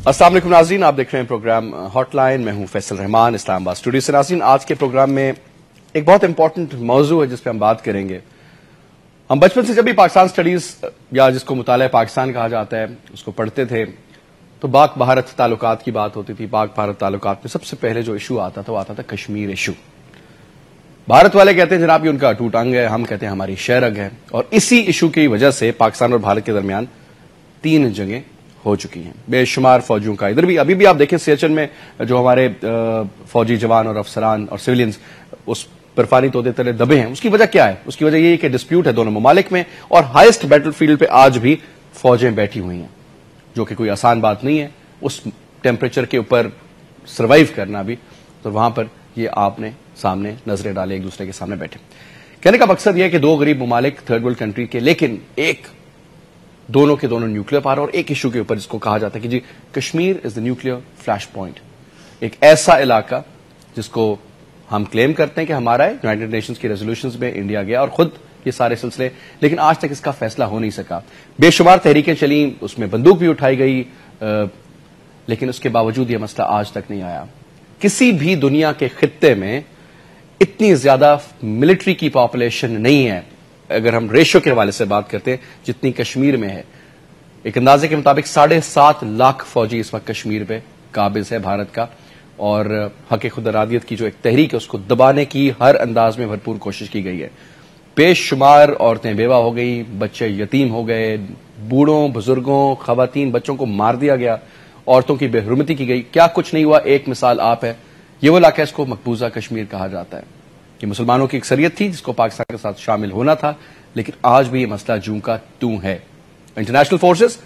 अस्सलाम वालेकुम नाज़रीन, आप देख रहे हैं प्रोग्राम हॉटलाइन। मैं हूं फैसल रहमान, इस्लामाबाद स्टूडियो से। नाज़रीन, आज के प्रोग्राम में एक बहुत इंपॉर्टेंट मौजू है जिस पे हम बात करेंगे। हम बचपन से जब भी पाकिस्तान स्टडीज या जिसको मुताला पाकिस्तान कहा जाता है उसको पढ़ते थे तो पाक भारत ताल्लुकात की बात होती थी। पाक भारत ताल्लुकात में सबसे पहले जो इशू आता था वो आता था कश्मीर इशू। भारत वाले कहते हैं जनाब ये उनका अटूट अंग है, हम कहते हैं हमारी शहरग है। और इसी इशू की वजह से पाकिस्तान और भारत के दरमियान 3 जंगें हो चुकी हैं। बेशुमार फौजियों का इधर भी अभी भी आप देखें सियाचिन में जो हमारे फौजी जवान और अफसरान और सिविलियंस उस बर्फानी तोदे तले दबे हैं, उसकी वजह क्या है? उसकी वजह यही है कि डिस्प्यूट है दोनों ममालिक में और हाईएस्ट बैटलफील्ड पे आज भी फौजें बैठी हुई हैं, जो कि कोई आसान बात नहीं है। उस टेम्परेचर के ऊपर सर्वाइव करना भी, तो वहां पर ये आपने सामने नजरें डाले, एक दूसरे के सामने बैठे। कहने का मकसद यह है कि दो गरीब ममालिक थर्ड वर्ल्ड कंट्री के, लेकिन एक दोनों के दोनों न्यूक्लियर पावर और एक इशू के ऊपर जिसको कहा जाता है कि जी Kashmir is the nuclear flash point. एक ऐसा इलाका जिसको हम क्लेम करते हैं कि हमारा है, यूनाइटेड नेशंस की रेजोल्यूशंस में इंडिया गया और खुद ये सारे सिलसिले, लेकिन आज तक इसका फैसला हो नहीं सका। बेशुमार तहरीकें चली, उसमें बंदूक भी उठाई गई, लेकिन उसके बावजूद यह मसला आज तक नहीं आया। किसी भी दुनिया के खित्ते में इतनी ज्यादा मिलिट्री की पॉपुलेशन नहीं है, अगर हम रेशियो के हवाले से बात करते हैं, जितनी कश्मीर में है। एक अंदाजे के मुताबिक 7.5 लाख फौजी इस वक्त कश्मीर पे काबिज है भारत का, और हक खुद इरादियत की जो एक तहरीक है उसको दबाने की हर अंदाज में भरपूर कोशिश की गई है। बेशुमार औरतें बेवा हो गई, बच्चे यतीम हो गए, बूढ़ों बुजुर्गों खवातीन बच्चों को मार दिया गया, औरतों की बेहरुमती की गई। क्या कुछ नहीं हुआ? एक मिसाल आप है, ये वो इलाका, इसको मकबूजा कश्मीर कहा जाता है। ये मुसलमानों की अक्सरियत थी जिसको पाकिस्तान के साथ शामिल होना था, लेकिन आज भी ये मसला जूं का तूं है। इंटरनेशनल फोर्सेस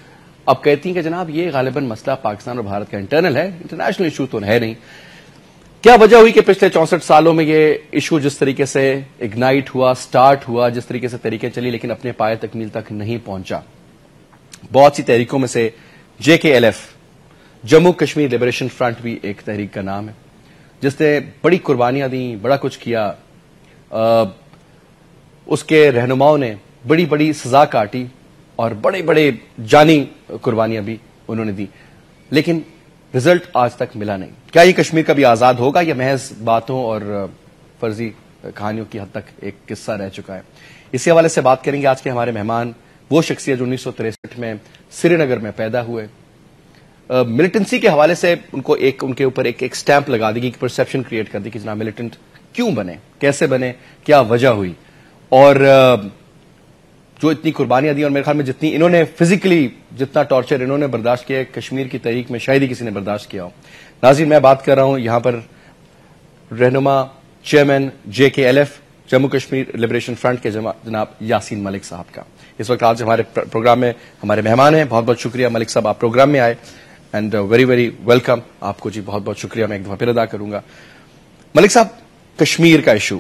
अब कहती हैं कि जनाब ये गालिबन मसला पाकिस्तान और भारत का इंटरनल है, इंटरनेशनल इशू तो है नहीं। क्या वजह हुई कि पिछले 64 सालों में ये इशू जिस तरीके से इग्नाइट हुआ, स्टार्ट हुआ, जिस तरीके से तरीके चली, लेकिन अपने पाए तकमील तक नहीं पहुंचा? बहुत सी तहरीकों में से JKLF, Jammu Kashmir liberation front भी एक तहरीक का नाम है, जिसने बड़ी कुर्बानियां दी, बड़ा कुछ किया। उसके रहनुमाओं ने बड़ी बड़ी सजा काटी और बड़े बड़े जानी कुर्बानियां भी उन्होंने दी, लेकिन रिजल्ट आज तक मिला नहीं। क्या ये कश्मीर कभी आजाद होगा या महज बातों और फर्जी कहानियों की हद तक एक किस्सा रह चुका है? इसी हवाले से बात करेंगे। आज के हमारे मेहमान वो शख्सियत जो 1963 में श्रीनगर में पैदा हुए। मिलिटेंसी के हवाले से उनके ऊपर एक स्टैंप लगा दी, एक परसेप्शन क्रिएट कर दी कि जनाब मिलिटेंट क्यों बने, कैसे बने, क्या वजह हुई, और जो इतनी कुर्बानियां दी, और मेरे ख्याल में जितनी इन्होंने फिजिकली जितना टॉर्चर इन्होंने बर्दाश्त किया कश्मीर की तहरीक में शायद ही किसी ने बर्दाश्त किया हो। नाज़रीन, मैं बात कर रहा हूं यहां पर रहनुमा chairman JKLF Jammu Kashmir liberation front के जनाब यासीन मलिक साहब का। इस वक्त आज हमारे प्रोग्राम में हमारे मेहमान हैं। बहुत बहुत शुक्रिया मलिक साहब, आप प्रोग्राम में आए, एंड वेरी वेरी वेलकम आपको जी। बहुत बहुत शुक्रिया मैं एक दफा फिर अदा करूंगा। मलिक साहब, कश्मीर का इशू,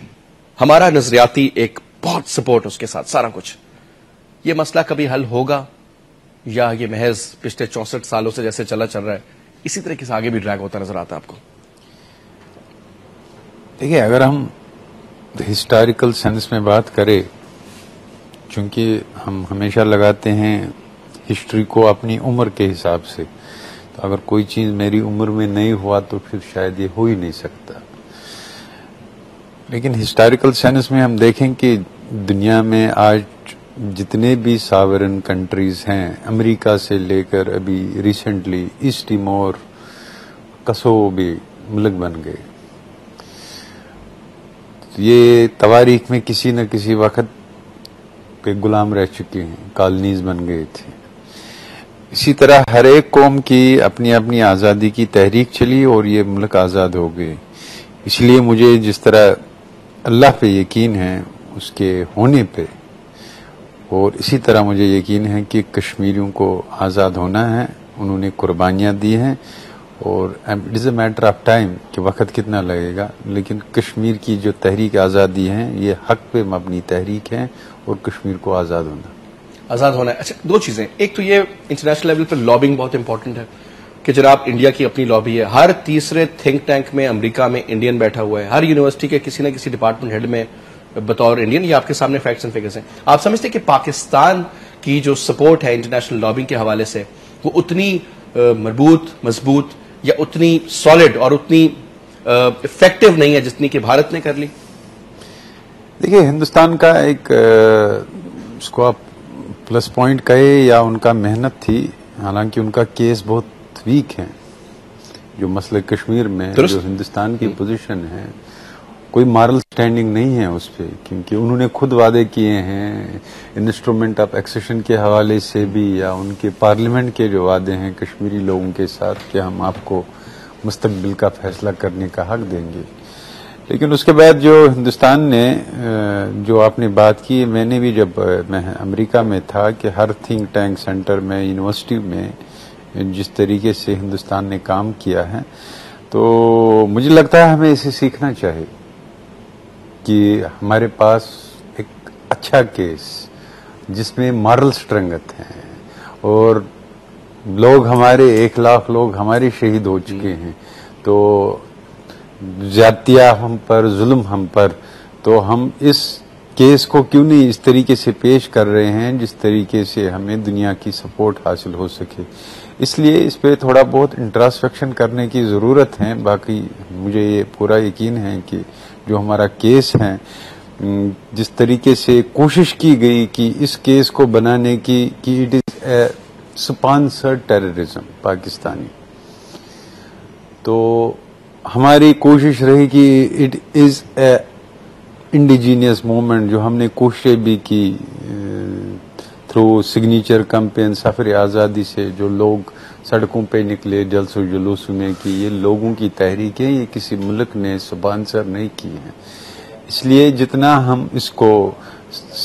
हमारा नजरियाती एक बहुत सपोर्ट उसके साथ सारा कुछ, ये मसला कभी हल होगा या ये महज पिछले 64 सालों से जैसे चल रहा है इसी तरीके से आगे भी ड्रैग होता नजर आता है आपको? देखिए, अगर हम हिस्टोरिकल सेंस में बात करें, चूंकि हम हमेशा लगाते हैं हिस्ट्री को अपनी उम्र के हिसाब से, तो अगर कोई चीज मेरी उम्र में नहीं हुआ तो फिर शायद ये हो ही नहीं सकता। लेकिन हिस्टोरिकल सेंस में हम देखें कि दुनिया में आज जितने भी सॉवरेन कंट्रीज हैं, अमेरिका से लेकर अभी रिसेंटली ईस्ट तिमोर, कोसोवो भी मुल्क बन गए। ये तवारीख में किसी न किसी वक्त पे गुलाम रह चुके हैं, कॉलोनीज बन गए थे। इसी तरह हर एक कौम की अपनी अपनी आज़ादी की तहरीक चली और ये मुल्क आज़ाद हो गए। इसलिए मुझे जिस तरह अल्लाह पे यकीन है उसके होने पे, और इसी तरह मुझे यकीन है कि कश्मीरियों को आज़ाद होना है। उन्होंने कुर्बानियाँ दी हैं और it is a matter of time कि वक्त कितना लगेगा, लेकिन कश्मीर की जो तहरीक आज़ादी है ये हक पे मबनी तहरीक है और कश्मीर को आज़ाद होना है। अच्छा, दो चीजें, एक तो ये इंटरनेशनल लेवल पर लॉबिंग बहुत इंपॉर्टेंट है कि जनाब इंडिया की अपनी लॉबी है। हर तीसरे थिंक टैंक में अमेरिका में इंडियन बैठा हुआ है, हर यूनिवर्सिटी के किसी न किसी डिपार्टमेंट हेड में बतौर इंडियन। ये आपके सामने फैक्ट्स एंड फिगर्स हैं। आप समझते हैं कि पाकिस्तान की जो सपोर्ट है इंटरनेशनल लॉबिंग के हवाले से वो उतनी मजबूत या उतनी सॉलिड और उतनी इफेक्टिव नहीं है जितनी कि भारत ने कर ली? देखिए, हिंदुस्तान का एक उसको आप प्लस पॉइंट कहे या उनका मेहनत थी, हालांकि उनका केस बहुत वीक है। जो मसले कश्मीर में जो हिंदुस्तान की पोजीशन है, कोई मॉरल स्टैंडिंग नहीं है उस पर, क्योंकि उन्होंने खुद वादे किए हैं इंस्ट्रूमेंट ऑफ एक्सेशन के हवाले से भी, या उनके पार्लियामेंट के जो वादे हैं कश्मीरी लोगों के साथ कि हम आपको मुस्तकबिल का फैसला करने का हक देंगे। लेकिन उसके बाद जो हिंदुस्तान ने जो आपने बात की, मैंने भी जब मैं अमेरिका में था कि हर थिंक टैंक सेंटर में, यूनिवर्सिटी में जिस तरीके से हिंदुस्तान ने काम किया है, तो मुझे लगता है हमें इसे सीखना चाहिए कि हमारे पास एक अच्छा केस जिसमें मॉरल स्ट्रेंथ है और लोग हमारे 1 लाख लोग हमारे शहीद हो चुके हैं, तो ज्यादतियां हम पर, जुल्म हम पर, तो हम इस केस को क्यों नहीं इस तरीके से पेश कर रहे हैं जिस तरीके से हमें दुनिया की सपोर्ट हासिल हो सके। इसलिए इस पे थोड़ा बहुत इंट्रोस्पेक्शन करने की जरूरत है। बाकी मुझे ये पूरा यकीन है कि जो हमारा केस है, जिस तरीके से कोशिश की गई कि इस केस को बनाने की कि it is a sponsored terrorism Pakistani, तो हमारी कोशिश रही कि it is a indigenous movement, जो हमने कोशिशें भी की थ्रू सिग्नेचर कैंपेन सफर आज़ादी से, जो लोग सड़कों पे निकले जलसो जुलूस में, कि ये लोगों की तहरीकें, ये किसी मुल्क ने स्पॉन्सर नहीं की है। इसलिए जितना हम इसको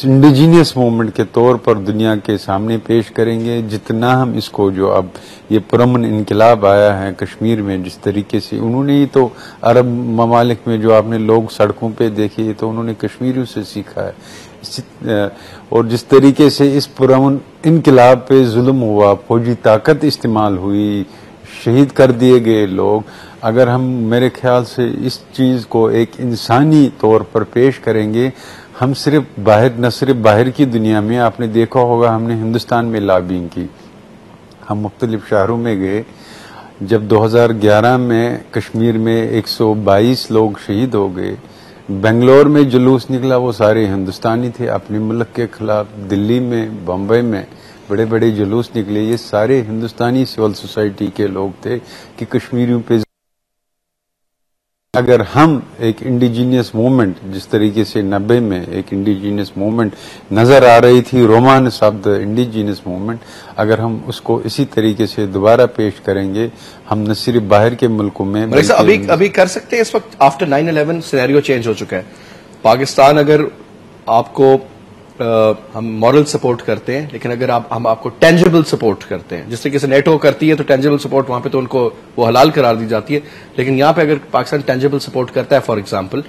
इंडिजीनियस मूवमेंट के तौर पर दुनिया के सामने पेश करेंगे, जितना हम इसको जो अब ये पुरअमन इनकलाब आया है कश्मीर में, जिस तरीके से उन्होंने ही तो अरब ममालिक में जो आपने लोग सड़कों पे देखे, तो उन्होंने कश्मीरियों से सीखा है। और जिस तरीके से इस पुरअमन इनकलाब पे जुल्म हुआ, फौजी ताकत इस्तेमाल हुई, शहीद कर दिए गए लोग, अगर हम मेरे ख्याल से इस चीज को एक इंसानी तौर पर पेश करेंगे, हम सिर्फ बाहर, न सिर्फ बाहर की दुनिया में, आपने देखा होगा हमने हिंदुस्तान में लॉबिंग की, हम मुख्तलिफ शहरों में गए। जब 2011 में कश्मीर में 122 लोग शहीद हो गए, बेंगलोर में जुलूस निकला, वो सारे हिंदुस्तानी थे अपने मुल्क के खिलाफ। दिल्ली में, बम्बई में बड़े बड़े जुलूस निकले, ये सारे हिंदुस्तानी सिविल सोसाइटी के लोग थे कि कश्मीरियों पे अगर हम एक इंडिजीनियस मूवमेंट, जिस तरीके से 90 में एक इंडिजीनियस मूवमेंट नजर आ रही थी, romance of the indigenous movement, अगर हम उसको इसी तरीके से दोबारा पेश करेंगे, हम न सिर्फ बाहर के मुल्कों में अभी कर सकते हैं। इस वक्त आफ्टर 9/11 सिनेरियो चेंज हो चुका है। पाकिस्तान अगर आपको हम मॉरल सपोर्ट करते हैं, लेकिन अगर हम आपको टेंजिबल सपोर्ट करते हैं, जिस तरीके से नेटो करती है, तो टेंजिबल सपोर्ट वहां पे तो उनको वो हलाल करार दी जाती है। लेकिन यहां पे अगर पाकिस्तान टेंजिबल सपोर्ट करता है फॉर एग्जांपल,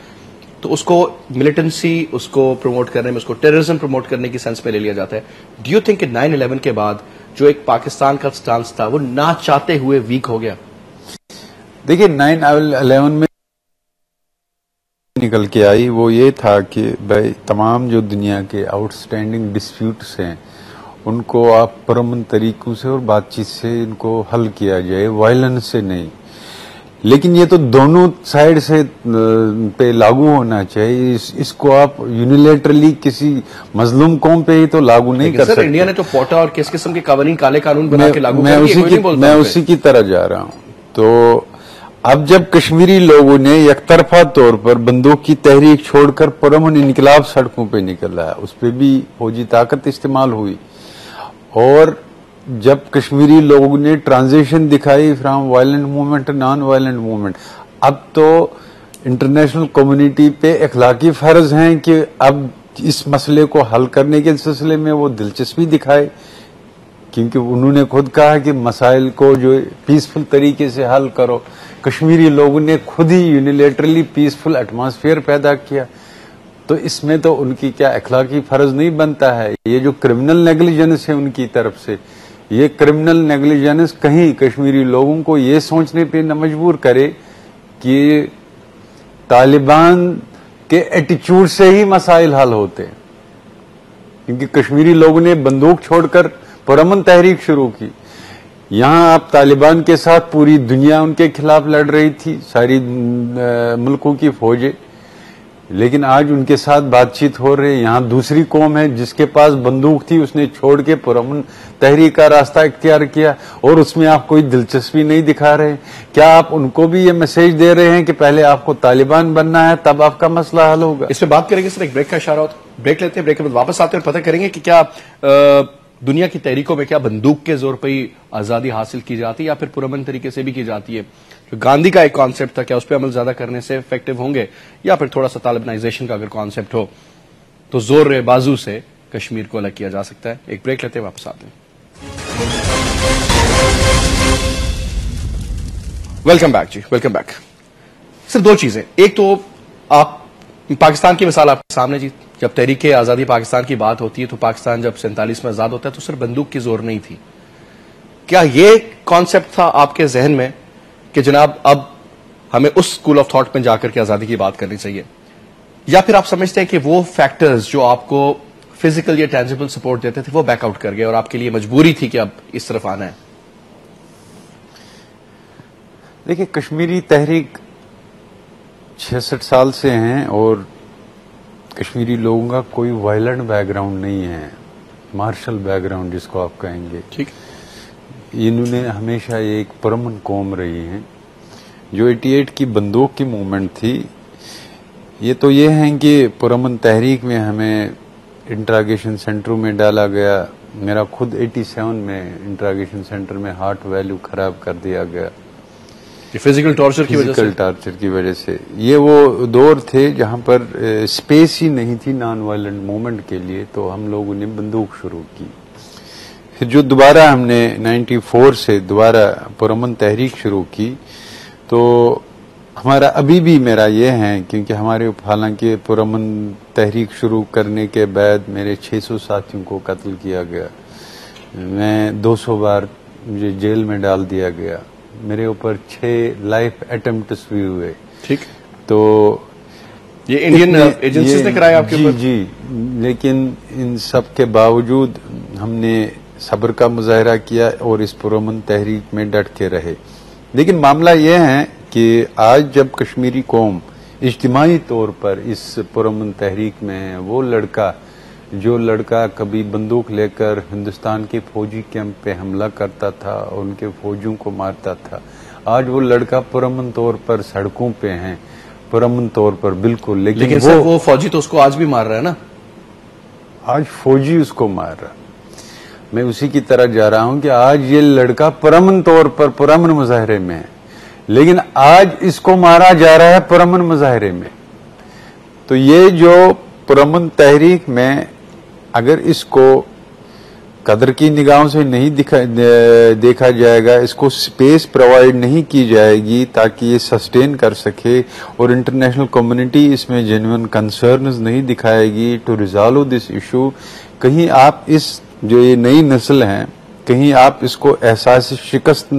तो उसको मिलिटेंसी, उसको प्रमोट करने में, उसको टेररिज्म प्रमोट करने की सेंस में ले लिया जाता है। डू यू थिंक कि 9/11 के बाद जो एक पाकिस्तान का स्टांस था वो ना चाहते हुए वीक हो गया? देखिए, 9/11 में निकल के आई वो ये था कि भाई तमाम जो दुनिया के आउटस्टैंडिंग डिस्प्यूट्स हैं उनको आप पुरअमन तरीकों से और बातचीत से इनको हल किया जाए, वायलेंस से नहीं। लेकिन ये तो दोनों साइड से पे लागू होना चाहिए। इसको आप यूनिलेटरली किसी मजलूम कौम पे ही तो लागू नहीं कर सकते। इंडिया ने तो पोटा और किस किस्म के कानून, काले कानून बना के लागू मैं उसी की तरह जा रहा हूं। तो अब जब कश्मीरी लोगों ने एकतरफा तौर पर बंदूक की तहरीक छोड़कर पुरअमन इनकलाब सड़कों पे निकला है, उस पर भी फौजी ताकत इस्तेमाल हुई। और जब कश्मीरी लोगों ने ट्रांजिशन दिखाई from violent movement to non violent movement, अब तो इंटरनेशनल कम्युनिटी पे अखलाकी फर्ज है कि अब इस मसले को हल करने के सिलसिले में वो दिलचस्पी दिखाए, क्योंकि उन्होंने खुद कहा कि मसाइल को जो पीसफुल तरीके से हल करो। कश्मीरी लोगों ने खुद ही यूनिलेटरली पीसफुल एटमॉस्फेयर पैदा किया, तो इसमें तो उनकी क्या अखलाकी फर्ज नहीं बनता है? ये जो क्रिमिनल नेग्लिजेंस है उनकी तरफ से, ये क्रिमिनल नेग्लिजेंस कहीं कश्मीरी लोगों को ये सोचने पे न मजबूर करे कि तालिबान के एटीट्यूड से ही मसाइल हल होते हैं, क्योंकि कश्मीरी लोगों ने बंदूक छोड़कर पुरअमन तहरीक शुरू की। यहाँ आप तालिबान के साथ पूरी दुनिया उनके खिलाफ लड़ रही थी, सारी मुल्कों की फौजें, लेकिन आज उनके साथ बातचीत हो रही है। यहाँ दूसरी कौम है जिसके पास बंदूक थी, उसने छोड़ के पुरअमन तहरीक का रास्ता इख्तियार किया और उसमें आप कोई दिलचस्पी नहीं दिखा रहे। क्या आप उनको भी ये मैसेज दे रहे हैं कि पहले आपको तालिबान बनना है तब आपका मसला हल होगा? इस पे बात करेंगे सर, एक ब्रेक का इशारा होता है, ब्रेक लेते हैं, ब्रेक के बाद वापस आते हैं और पता करेंगे कि क्या दुनिया की तहरीकों में क्या बंदूक के जोर पर ही आजादी हासिल की जाती है या फिर पुरअमन तरीके से भी की जाती है। जो गांधी का एक कॉन्सेप्ट था, क्या उस पर अमल ज्यादा करने से इफेक्टिव होंगे या फिर थोड़ा सा तालिबानाइजेशन का अगर कॉन्सेप्ट हो तो जोर बाजू से कश्मीर को अलग किया जा सकता है। एक ब्रेक लेते हैं, वापस आते हैं। वेलकम बैक जी, वेलकम बैक। सर दो चीजें, एक तो आप पाकिस्तान की मिसाल आपके सामने जी, जब तहरीक आजादी पाकिस्तान की बात होती है तो पाकिस्तान जब 47 में आजाद होता है तो सिर्फ बंदूक की जोर नहीं थी। क्या ये कॉन्सेप्ट था आपके जहन में कि जनाब अब हमें उस स्कूल ऑफ थॉट में जाकर के आजादी की बात करनी चाहिए, या फिर आप समझते हैं कि वो फैक्टर्स जो आपको फिजिकल या टेंजिबल सपोर्ट देते थे वो बैकआउट कर गए और आपके लिए मजबूरी थी कि अब इस तरफ आना है? देखिए, कश्मीरी तहरीक 66 साल से हैं और कश्मीरी लोगों का कोई वायलेंट बैकग्राउंड नहीं है, मार्शल बैकग्राउंड जिसको आप कहेंगे। ठीक, इन्होंने हमेशा एक पुरअमन कौम रही है। जो 88 की बंदूक की मूवमेंट थी, ये तो ये है कि पुरअमन तहरीक में हमें इंट्रागेशन सेंटरों में डाला गया। मेरा खुद 87 में इंट्रागेशन सेंटर में हार्ट वैल्यू खराब कर दिया गया, फिजिकल टॉर्चर की वजह से। फिजिकल टॉर्चर की वजह से। ये वो दौर थे जहां पर स्पेस ही नहीं थी नॉन वायलेंट मूवमेंट के लिए, तो हम लोगों ने बंदूक शुरू की। फिर जो दोबारा हमने 94 से दोबारा पुरअमन तहरीक शुरू की, तो हमारा अभी भी मेरा ये है, क्योंकि हमारे हालांकि पुरअमन तहरीक शुरू करने के बाद मेरे 600 साथियों को कत्ल किया गया, मैं 200 बार मुझे जेल में डाल दिया गया, मेरे ऊपर 6 लाइफ अटेम्प्ट्स भी हुए। ठीक, तो ये इंडियन एजेंसीज ने कराया आपके ऊपर? जी, लेकिन इन सब के बावजूद हमने सब्र का मुजाहरा किया और इस पुरअमन तहरीक में डट के रहे। लेकिन मामला यह है कि आज जब कश्मीरी कौम इज्तिमाई तौर पर इस पुरअमन तहरीक में है, वो लड़का जो लड़का कभी बंदूक लेकर हिंदुस्तान के फौजी कैंप पे हमला करता था और उनके फौजियों को मारता था, आज वो लड़का पुरअमन तौर पर सड़कों पे है, पुरअमन तौर पर बिल्कुल। लेकिन वो फौजी तो उसको आज भी मार रहा है ना? आज फौजी उसको मार रहा। मैं उसी की तरह जा रहा हूं कि आज ये लड़का पुरअमन तौर पर पुरअमन मुजाहरे में है, लेकिन आज इसको मारा जा रहा है पुरअमन मुजाहरे में। तो ये जो पुरअमन तहरीक में अगर इसको कदर की निगाहों से नहीं देखा जाएगा, इसको स्पेस प्रोवाइड नहीं की जाएगी ताकि ये सस्टेन कर सके, और इंटरनेशनल कम्युनिटी इसमें जेन्युइन कंसर्न्स नहीं दिखाएगी टू रिजॉल्व दिस इशू, कहीं आप इस जो ये नई नस्ल है, कहीं आप इसको एहसास शिकस्त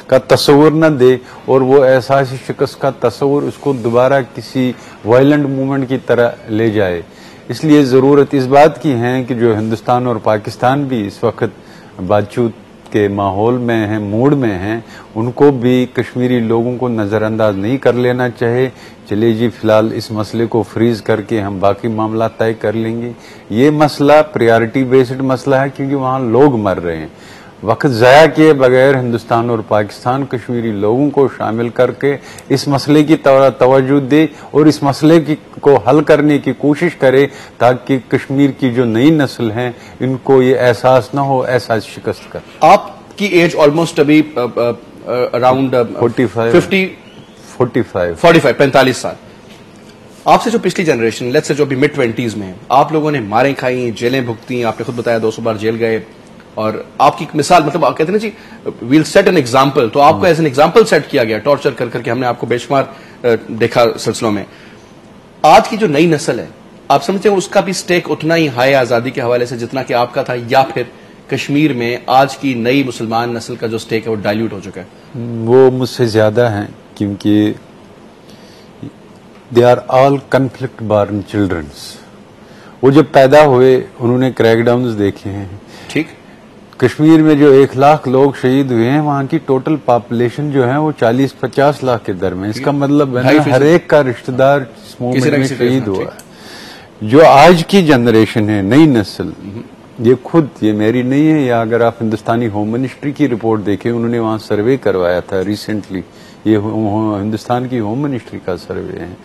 का तस्वुर न दे और वो एहसास शिकस्त का तस्वुर उसको दोबारा किसी वायलेंट मूवमेंट की तरह ले जाए। इसलिए जरूरत इस बात की है कि जो हिंदुस्तान और पाकिस्तान भी इस वक्त बातचीत के माहौल में हैं, मूड में हैं, उनको भी कश्मीरी लोगों को नजरअंदाज नहीं कर लेना चाहिए। चलिए जी, फिलहाल इस मसले को फ्रीज करके हम बाकी मामला तय कर लेंगे। ये मसला प्रायोरिटी बेस्ड मसला है क्योंकि वहां लोग मर रहे हैं। वक्त ज़ाया किए बगैर हिंदुस्तान और पाकिस्तान कश्मीरी लोगों को शामिल करके इस मसले की तवज्जो दे और इस मसले को हल करने की कोशिश करे ताकि कश्मीर की जो नई नस्ल है इनको ये एहसास न हो, एहसास शिकस्त कर। आपकी एज ऑलमोस्ट अभी अराउंड 45 साल। आपसे जो पिछली जनरेशन, लेट्स से जो अभी मिड 20s में है, आप लोगों ने मारें खाई, जेलें भुगती, आपने खुद बताया 200 बार जेल गए, और आपकी मिसाल, मतलब आप कहते हैं ना जी वील सेट एन एग्जाम्पल, तो आपको एज एन एग्जाम्पल सेट किया गया टॉर्चर कर करके। हमने आपको बेशुमार देखा सिलसिलों में। आज की जो नई नस्ल है, आप समझते हैं उसका भी स्टेक उतना ही हाई आजादी के हवाले से जितना कि आपका था, या फिर कश्मीर में आज की नई मुसलमान नस्ल का जो स्टेक है वो डाइल्यूट हो चुका है? वो मुझसे ज्यादा है, क्योंकि they are all conflict born childrens. वो जब पैदा हुए उन्होंने क्रैकडाउन्स देखे हैं। ठीक, कश्मीर में जो 1 लाख लोग शहीद हुए हैं, वहां की टोटल पॉपुलेशन जो है वो 40-50 लाख के दर में। इसका मतलब है ना, हर एक का रिश्तेदार इस मूवमेंट में शहीद हुआ है। जो आज की जनरेशन है, नई नस्ल, ये खुद, ये मेरी नहीं है, या अगर आप हिंदुस्तानी होम मिनिस्ट्री की रिपोर्ट देखें, उन्होंने वहां सर्वे करवाया था रिसेंटली, ये हिंदुस्तान की होम मिनिस्ट्री का सर्वे है,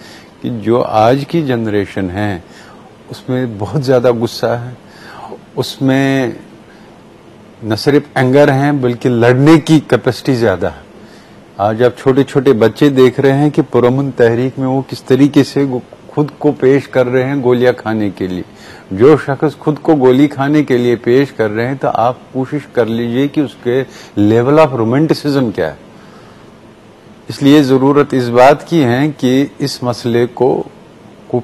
कि जो आज की जनरेशन है उसमें बहुत ज्यादा गुस्सा है, उसमें न सिर्फ एंगर है बल्कि लड़ने की कैपेसिटी ज्यादा है। आज आप छोटे छोटे बच्चे देख रहे हैं कि पुरअमन तहरीक में वो किस तरीके से खुद को पेश कर रहे हैं गोलियां खाने के लिए। जो शख्स खुद को गोली खाने के लिए पेश कर रहे हैं, तो आप कोशिश कर लीजिए कि उसके लेवल ऑफ रोमांटिसिज्म क्या है। इसलिए जरूरत इस बात की है कि इस मसले को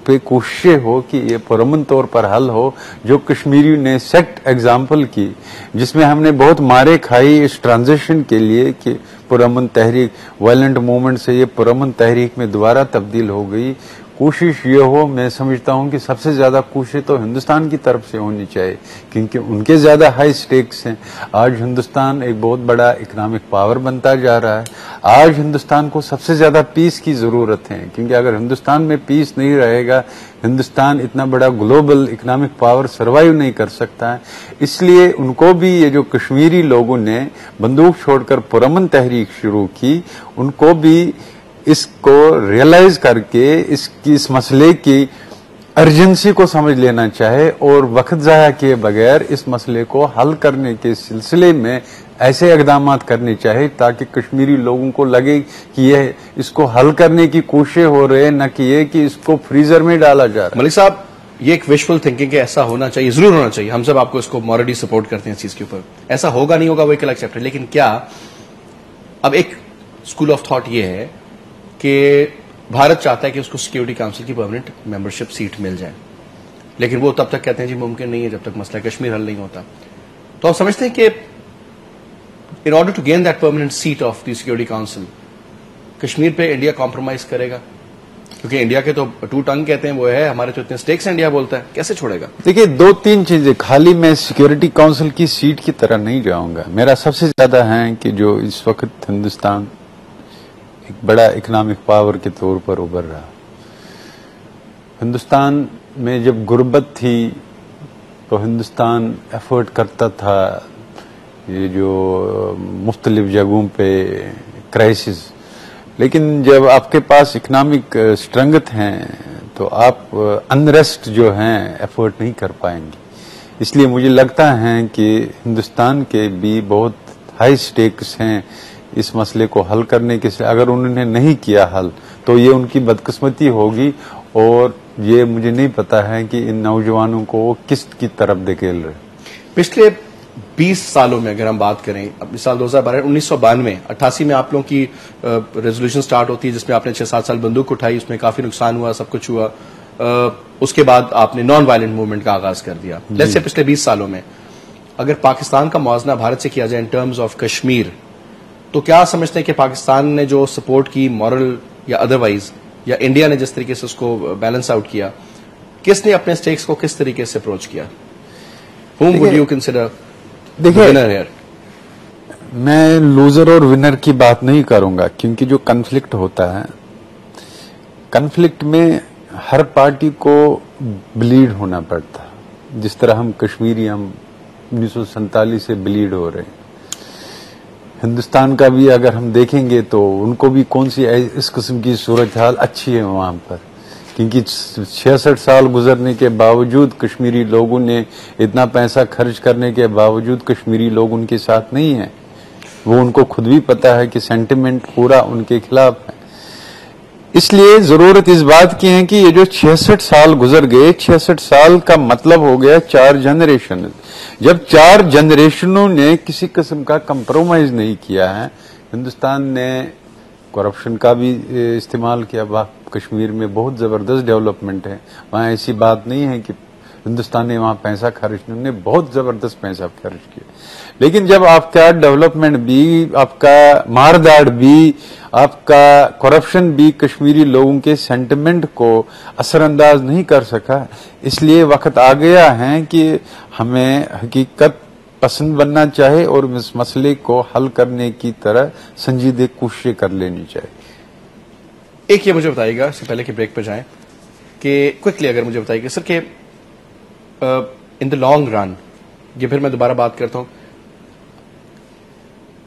पे कोशिश हो कि ये पुरअमन तौर पर हल हो। जो कश्मीरी ने सेट एग्जाम्पल की, जिसमें हमने बहुत मारे खाई इस ट्रांजिशन के लिए कि पुरअमन तहरीक, वायलेंट मूवमेंट से ये पुरअमन तहरीक में दोबारा तब्दील हो गई। कोशिश ये हो, मैं समझता हूं कि सबसे ज्यादा कोशिश तो हिंदुस्तान की तरफ से होनी चाहिए, क्योंकि उनके ज्यादा हाई स्टेक्स हैं। आज हिंदुस्तान एक बहुत बड़ा इकोनॉमिक पावर बनता जा रहा है। आज हिंदुस्तान को सबसे ज्यादा पीस की जरूरत है, क्योंकि अगर हिंदुस्तान में पीस नहीं रहेगा, हिंदुस्तान इतना बड़ा ग्लोबल इकोनॉमिक पावर सर्वाइव नहीं कर सकता है। इसलिए उनको भी, ये जो कश्मीरी लोगों ने बंदूक छोड़कर पुरअमन तहरीक शुरू की, उनको भी इसको रियलाइज करके इस मसले की अर्जेंसी को समझ लेना चाहे और वक्त जाया किए बगैर इस मसले को हल करने के सिलसिले में ऐसे इकदाम करने चाहिए ताकि कश्मीरी लोगों को लगे कि यह इसको हल करने की कोशिश हो रही है, न कि ये कि इसको फ्रीजर में डाला जा रहा है। मलिक साहब, ये एक विजुअल थिंकिंग है, ऐसा होना चाहिए, जरूर होना चाहिए। हम सब आपको इसको मॉरली सपोर्ट करते हैं इस चीज के ऊपर। ऐसा होगा नहीं होगा वो एक अलग चैप्टर है, लेकिन क्या अब एक स्कूल ऑफ थॉट ये है कि भारत चाहता है कि उसको सिक्योरिटी काउंसिल की परमानेंट मेंबरशिप सीट मिल जाए, लेकिन वो तब तक कहते हैं जी मुमकिन नहीं है जब तक मसला कश्मीर हल नहीं होता। तो आप समझते हैं कि in order to gain that permanent seat of the Security Council, Kashmir पे इंडिया कॉम्प्रोमाइज करेगा? क्योंकि इंडिया के तो टू टंग कहते हैं वो है, हमारे तो इतने स्टेक्स इंडिया बोलता है, कैसे छोड़ेगा? देखिए, 2-3 चीजें, खाली मैं सिक्योरिटी काउंसिल की सीट की तरह नहीं जाऊंगा। मेरा सबसे ज्यादा है कि जो इस वक्त हिंदुस्तान एक बड़ा इकोनॉमिक पावर के तौर पर उभर रहा, हिंदुस्तान में जब गुर्बत थी तो हिंदुस्तान एफर्ट करता था ये जो मुख्तलिफ जगहों पे क्राइसिस, लेकिन जब आपके पास इकोनॉमिक स्ट्रेंथ है तो आप अनरेस्ट जो है एफर्ट नहीं कर पाएंगे। इसलिए मुझे लगता है कि हिंदुस्तान के भी बहुत हाई स्टेक्स हैं इस मसले को हल करने के से। अगर उन्होंने नहीं किया हल तो ये उनकी बदकिस्मती होगी, और ये मुझे नहीं पता है कि इन नौजवानों को वो किस की तरफ धकेल रहे। पिछले 20 सालों में अगर हम बात करें, अब इस साल 2012, 1992, 88 में आप लोगों की रेजोल्यूशन स्टार्ट होती है जिसमें आपने 6-7 साल बंदूक उठाई, उसमें काफी नुकसान हुआ, सब कुछ हुआ। उसके बाद आपने नॉन वायलेंट मूवमेंट का आगाज कर दिया। जैसे पिछले 20 सालों में अगर पाकिस्तान का मुआवजा भारत से किया जाए इन टर्म्स ऑफ कश्मीर, तो क्या समझते हैं कि पाकिस्तान ने जो सपोर्ट की, मॉरल या अदरवाइज, या इंडिया ने जिस तरीके से उसको बैलेंस आउट किया, किसने अपने स्टेक्स को किस तरीके से अप्रोच किया? Whom would you consider winner here? मैं लूजर और विनर की बात नहीं करूंगा, क्योंकि जो कन्फ्लिक्ट होता है, कन्फ्लिक्ट में हर पार्टी को ब्लीड होना पड़ता है। जिस तरह हम कश्मीरी, हम 1947 से ब्लीड हो रहे हैं। हिंदुस्तान का भी अगर हम देखेंगे तो उनको भी कौन सी इस किस्म की सूरत हाल अच्छी है वहां पर, क्योंकि 66 साल गुजरने के बावजूद कश्मीरी लोगों ने इतना पैसा खर्च करने के बावजूद कश्मीरी लोग उनके साथ नहीं है। वो उनको खुद भी पता है कि सेंटिमेंट पूरा उनके खिलाफ है। इसलिए जरूरत इस बात की है कि ये जो 66 साल गुजर गए, 66 साल का मतलब हो गया 4 जनरेशन। जब 4 जनरेशनों ने किसी किस्म का कंप्रोमाइज नहीं किया है, हिंदुस्तान ने करप्शन का भी इस्तेमाल किया। कश्मीर में बहुत जबरदस्त डेवलपमेंट है, वहां ऐसी बात नहीं है कि हिंदुस्तान ने वहां पैसा खर्च नहीं, उन्होंने बहुत जबरदस्त पैसा खर्च किया। लेकिन जब आपका डेवलपमेंट भी, आपका मारदाड़ भी, आपका करप्शन भी कश्मीरी लोगों के सेंटिमेंट को असरअंदाज नहीं कर सका, इसलिए वक्त आ गया है कि हमें हकीकत पसंद बनना चाहे और इस मसले को हल करने की तरह संजीदे कोशिशें कर लेनी चाहिए। एक ये मुझे बताइएगा, इससे पहले कि ब्रेक पर जाएं, कि क्विकली अगर मुझे बताइएगा सर कि इन द लॉन्ग रन, ये फिर मैं दोबारा बात करता हूं,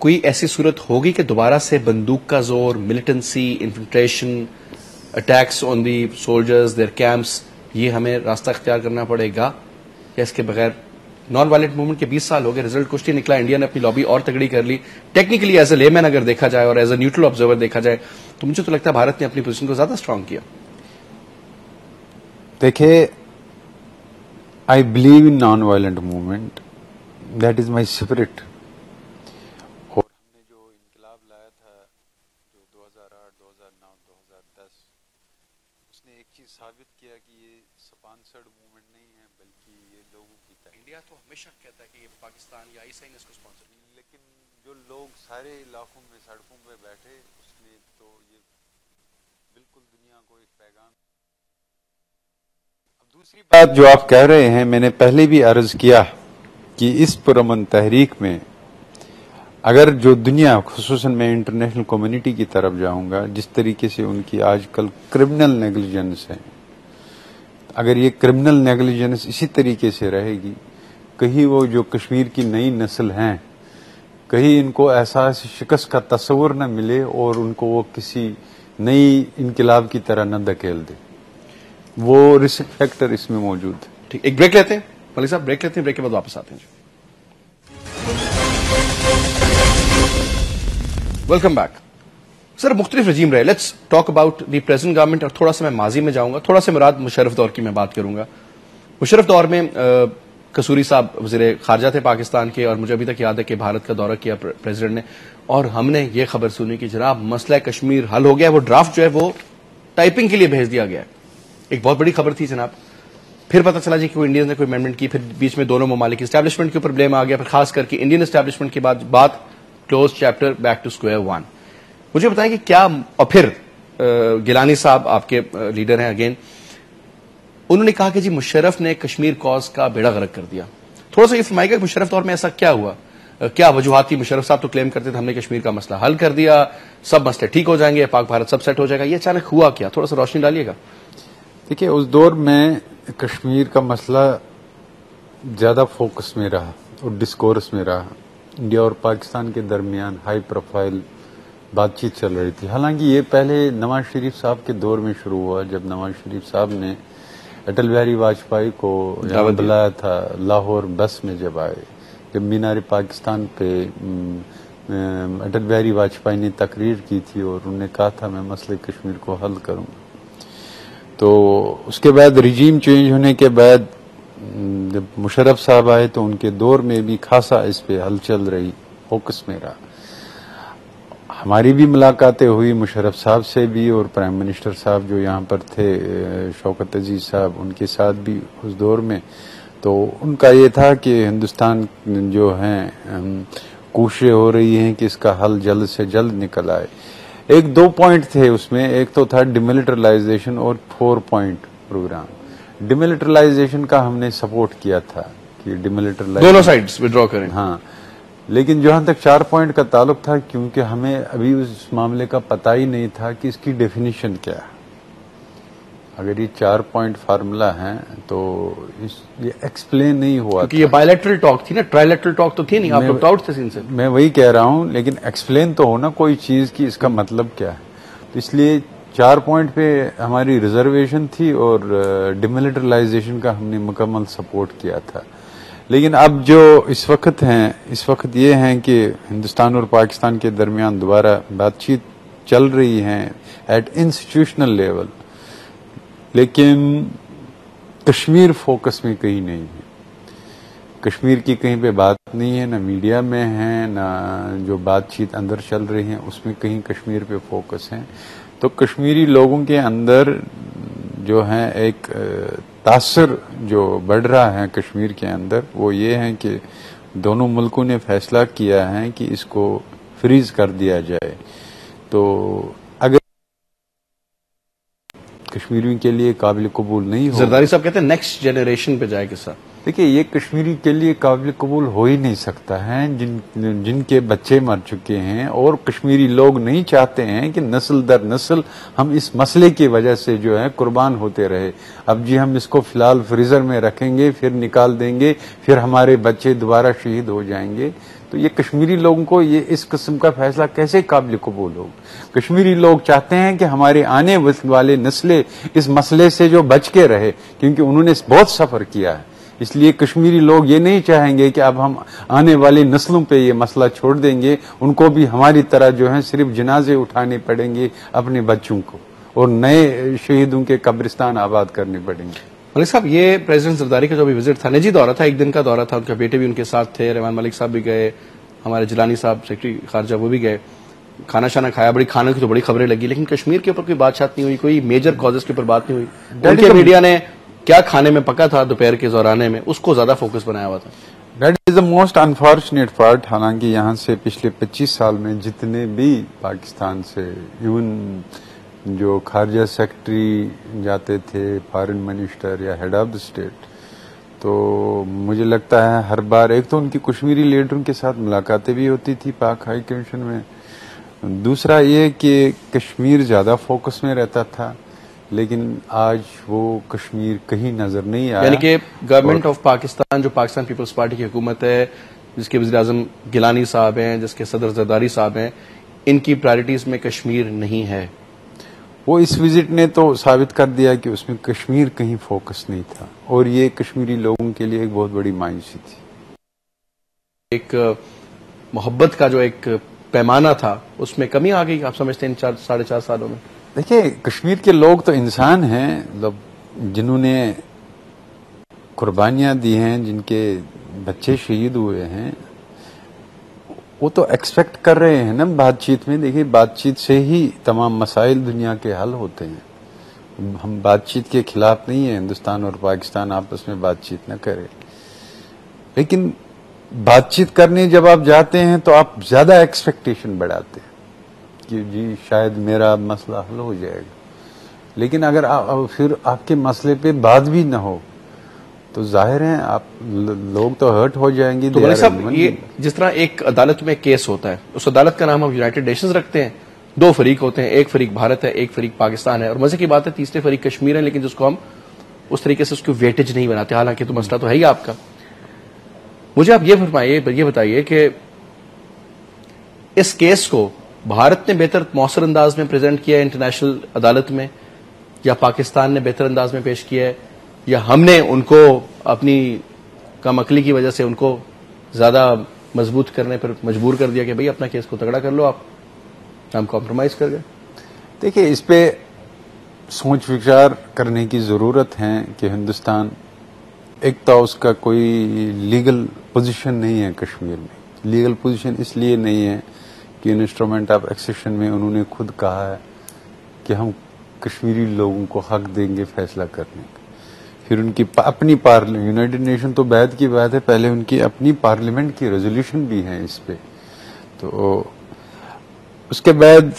कोई ऐसी सूरत होगी कि दोबारा से बंदूक का जोर, militancy, infiltration, attacks on the soldiers, their camps, ये हमें रास्ता इख्तियार करना पड़ेगा, या इसके बगैर? नॉन वायलेंट मूवमेंट के 20 साल हो गए, रिजल्ट कुछ नहीं निकला, इंडिया ने अपनी लॉबी और तगड़ी कर ली। टेक्निकली एज ए लेमैन अगर देखा जाए और एज ए न्यूट्रल ऑब्जर्वर देखा जाए, तो मुझे तो लगता है भारत ने अपनी पोजीशन को ज्यादा स्ट्रांग किया। देखिए, I believe in non violent movement, that is my spirit. और हमने जो इनकलाब लाया था जो 2008, 2009, 2010, उसने एक चीज साबित किया कि ये स्पॉन्सर्ड मूवमेंट नहीं है, बल्कि ये लोगों की तरह। इंडिया तो हमेशा कहता है कि ये पाकिस्तान या आईएसआई ने इसको स्पॉन्सर किया, लेकिन जो लोग सारे इलाकों में सड़कों पे बैठे, उसने तो ये बिल्कुल दुनिया को एक पैगाम। अब दूसरी बात जो आप कह रहे हैं, मैंने पहले भी अर्ज किया कि इस पुरअमन तहरीक में अगर जो दुनिया, खुसूसन मैं इंटरनेशनल कम्युनिटी की तरफ जाऊंगा, जिस तरीके से उनकी आजकल क्रिमिनल नेग्लिजेंस है, अगर ये क्रिमिनल नेग्लिजेंस इसी तरीके से रहेगी, कहीं वो जो कश्मीर की नई नस्ल हैं, कहीं इनको एहसास शिकस्त का तस्वुर न मिले और उनको वो किसी नई इनकलाब की तरह न धकेल दे, वो रिस्क फैक्टर इसमें मौजूद है। ठीक, एक ब्रेक लेते हैं मलिक साहब, ब्रेक लेते हैं, ब्रेक के बाद वापस आते हैं। Welcome back sir. मुख्तलिफ रजीम रहे, let's talk about the present government, और थोड़ा सा मैं माजी में जाऊंगा, थोड़ा सा मुराद मुशर्रफ दौर की मैं बात करूंगा। मुशर्रफ दौर में कसूरी साहब वज़ीर खारजा थे पाकिस्तान के, और मुझे अभी तक याद है कि भारत का दौरा किया प्रेसिडेंट ने, और हमने ये खबर सुनी कि जनाब मसला कश्मीर हल हो गया, वो ड्राफ्ट जो है वो टाइपिंग के लिए भेज दिया गया। एक बहुत बड़ी खबर थी जनाब। फिर पता चला जी कि कोई इंडियन ने कोई अमेंडमेंट की, फिर बीच में दोनों ममालिक की एस्टैब्लिशमेंट के ऊपर ब्लेम आ गया, फिर खास करके इंडियन एस्टैब्लिशमेंट के बाद बात close chapter, back to square one. मुझे बताएं कि क्या, और फिर गिलानी साहब आपके लीडर हैं अगेन, उन्होंने कहा कि जी मुशर्रफ ने कश्मीर कॉज का बेड़ा गर्क कर दिया। थोड़ा सा ये फरमाइएगा मुशर्रफ दौर में ऐसा क्या हुआ, क्या वजूहात थी? मुशर्रफ साहब तो क्लेम करते थे हमने कश्मीर का मसला हल कर दिया, सब मसले ठीक हो जाएंगे, पाक भारत सब सेट हो जाएगा, ये अचानक हुआ क्या? थोड़ा सा रोशनी डालिएगा। देखिए, उस दौर में कश्मीर का मसला ज्यादा फोकस में रहा और डिस्कोर्स में रहा। इंडिया और पाकिस्तान के दरमियान हाई प्रोफाइल बातचीत चल रही थी। हालांकि ये पहले नवाज शरीफ साहब के दौर में शुरू हुआ, जब नवाज शरीफ साहब ने अटल बिहारी वाजपेयी को यहाँ बुलाया था लाहौर बस में, जब आए, जब मीनार पाकिस्तान पे अटल बिहारी वाजपेयी ने तकरीर की थी और उन्होंने कहा था मैं मसले कश्मीर को हल करूंगा। तो उसके बाद रिजीम चेंज होने के बाद जब मुशर्रफ साहब आए तो उनके दौर में भी खासा इस पे हलचल रही, फोकस में रहा। हमारी भी मुलाकातें हुई मुशर्रफ साहब से भी, और प्राइम मिनिस्टर साहब जो यहाँ पर थे शौकत अजीज साहब, उनके साथ भी उस दौर में। तो उनका ये था कि हिंदुस्तान जो हैं कोशिशें हो रही हैं कि इसका हल जल्द से जल्द निकल आए। एक दो पॉइंट थे उसमें, एक तो था डिमिलिटराइजेशन और 4 पॉइंट प्रोग्राम। डिमिलिटराइजेशन का हमने सपोर्ट किया था कि डिमिलिटराइजेशन दोनों साइड्स विड्रॉ करें, हाँ, लेकिन जहां तक 4 पॉइंट का ताल्लुक था, क्योंकि हमें अभी उस मामले का पता ही नहीं था कि इसकी डेफिनेशन क्या है। अगर ये 4 पॉइंट फार्मूला है तो ये एक्सप्लेन नहीं हुआ, क्योंकि ये बायलैटरल टॉक थी ना, ट्राइलैटरल टॉक तो थी नहीं, आप लोग आउट थे सीन से। मैं वही कह रहा हूं, लेकिन एक्सप्लेन तो होना कोई चीज की इसका मतलब क्या है। तो इसलिए 4 पॉइंट पे हमारी रिजर्वेशन थी और डिमिलिटराइजेशन का हमने मुकम्मल सपोर्ट किया था। लेकिन अब जो इस वक्त हैं, इस वक्त ये हैं कि हिंदुस्तान और पाकिस्तान के दरमियान दोबारा बातचीत चल रही है एट इंस्टीट्यूशनल लेवल, लेकिन कश्मीर फोकस में कहीं नहीं है। कश्मीर की कहीं पे बात नहीं है, ना मीडिया में है, ना जो बातचीत अंदर चल रही है उसमें कहीं कश्मीर पे फोकस है। तो कश्मीरी लोगों के अंदर जो है एक तासर जो बढ़ रहा है कश्मीर के अंदर, वो ये है कि दोनों मुल्कों ने फैसला किया है कि इसको फ्रीज कर दिया जाए। तो अगर कश्मीरियों के लिए काबिल कबूल नहीं हो, जरदारी साहब कहते हैं नेक्स्ट जनरेशन पे जाए किस्सा। देखिए, ये कश्मीरी के लिए काबिल कबूल हो ही नहीं सकता है जिनके बच्चे मर चुके हैं, और कश्मीरी लोग नहीं चाहते हैं कि नस्ल दर नस्ल हम इस मसले की वजह से जो है कुर्बान होते रहे। अब जी हम इसको फिलहाल फ्रीजर में रखेंगे, फिर निकाल देंगे, फिर हमारे बच्चे दोबारा शहीद हो जाएंगे, तो ये कश्मीरी लोगों को ये इस किस्म का फैसला कैसे काबिल कबूल हो। कश्मीरी लोग चाहते हैं कि हमारे आने वाले नस्लें इस मसले से जो बच के रहे, क्योंकि उन्होंने बहुत सफर किया है। इसलिए कश्मीरी लोग ये नहीं चाहेंगे कि अब हम आने वाली नस्लों पे ये मसला छोड़ देंगे, उनको भी हमारी तरह जो है सिर्फ जनाजे उठाने पड़ेंगे अपने बच्चों को, और नए शहीदों के कब्रिस्तान आबाद करने पड़ेंगे। मलिक साहब, ये प्रेसिडेंट जरदारी का जो भी विजिट था, निजी दौरा था, एक दिन का दौरा था, उनके बेटे भी उनके साथ थे, रहमान मलिक साहब भी गए, हमारे जिलानी साहब सेक्रेटरी खारजा वो भी गए, खाना शाना खाया, बड़ी खाने की तो बड़ी खबरें लगी, लेकिन कश्मीर के ऊपर कोई बातचीत नहीं हुई, कोई मेजर कॉजेस के ऊपर बात नहीं हुई। उनके मीडिया ने क्या खाने में पका था दोपहर के दौराने में, उसको ज्यादा फोकस बनाया हुआ था। That is the most unfortunate part. हालांकि यहाँ से पिछले 25 साल में जितने भी पाकिस्तान से इवन जो खारजा सेक्रेटरी जाते थे, फॉरेन मिनिस्टर या हेड ऑफ द स्टेट, तो मुझे लगता है हर बार एक तो उनकी कश्मीरी लीडरों के साथ मुलाकातें भी होती थी पाक हाई कमीशन में, दूसरा ये कि कश्मीर ज्यादा फोकस में रहता था, लेकिन आज वो कश्मीर कहीं नजर नहीं आया। यानी कि गवर्नमेंट ऑफ पाकिस्तान, जो पाकिस्तान पीपल्स पार्टी की हुकूमत है, जिसके वज़ीर आज़म गिलानी साहब हैं, जिसके सदर जरदारी साहब हैं, इनकी प्रायोरिटीज में कश्मीर नहीं है। वो इस विजिट ने तो साबित कर दिया कि उसमें कश्मीर कहीं फोकस नहीं था, और ये कश्मीरी लोगों के लिए एक बहुत बड़ी मायूसी थी। एक मोहब्बत का जो एक पैमाना था, उसमें कमी आ गई, आप समझते हैं, इन 4.5 सालों में? देखिए, कश्मीर के लोग तो इंसान हैं, मतलब जिन्होंने कुर्बानियां दी हैं, जिनके बच्चे शहीद हुए हैं, वो तो एक्सपेक्ट कर रहे हैं ना बातचीत में। देखिए, बातचीत से ही तमाम मसाइल दुनिया के हल होते हैं। हम बातचीत के खिलाफ नहीं है, हिंदुस्तान और पाकिस्तान आपस में बातचीत न करे, लेकिन बातचीत करने जब आप जाते हैं तो आप ज्यादा एक्सपेक्टेशन बढ़ाते हैं कि जी शायद मेरा मसला हल हो जाएगा, लेकिन अगर फिर आपके मसले पे बात भी ना हो तो जाहिर है आप लोग तो हर्ट हो जाएंगे। तो मलिक साहब, ये जिस तरह एक अदालत में केस होता है, उस अदालत का नाम हम यूनाइटेड नेशंस रखते हैं, 2 फरीक होते हैं, एक फरीक भारत है, एक फरीक पाकिस्तान है, और मजे की बात है तीसरे फरीक कश्मीर है, लेकिन जिसको हम उस तरीके से उसकी वेटेज नहीं बनाते, हालांकि तो मसला तो है ही आपका। मुझे आप ये फरमाइए, ये बताइए कि इस केस को भारत ने बेहतर मौसर अंदाज में प्रेजेंट किया है इंटरनेशनल अदालत में, या पाकिस्तान ने बेहतर अंदाज में पेश किया है, या हमने उनको अपनी कम अकली की वजह से उनको ज्यादा मजबूत करने पर मजबूर कर दिया कि भाई अपना केस को तगड़ा कर लो, आप हम कॉम्प्रोमाइज कर गए? देखिए, इस पे सोच विचार करने की जरूरत है कि हिंदुस्तान, एक तो उसका कोई लीगल पोजीशन नहीं है कश्मीर में। लीगल पोजीशन इसलिए नहीं है कि इंस्ट्रूमेंट ऑफ एक्सेशन में उन्होंने खुद कहा है कि हम कश्मीरी लोगों को हक देंगे फैसला करने का। फिर उनकी अपनी पार्लियामेंट, यूनाइटेड नेशन तो बाद की बात है, पहले उनकी अपनी पार्लियामेंट की रेजोल्यूशन भी है इस पे। तो उसके बाद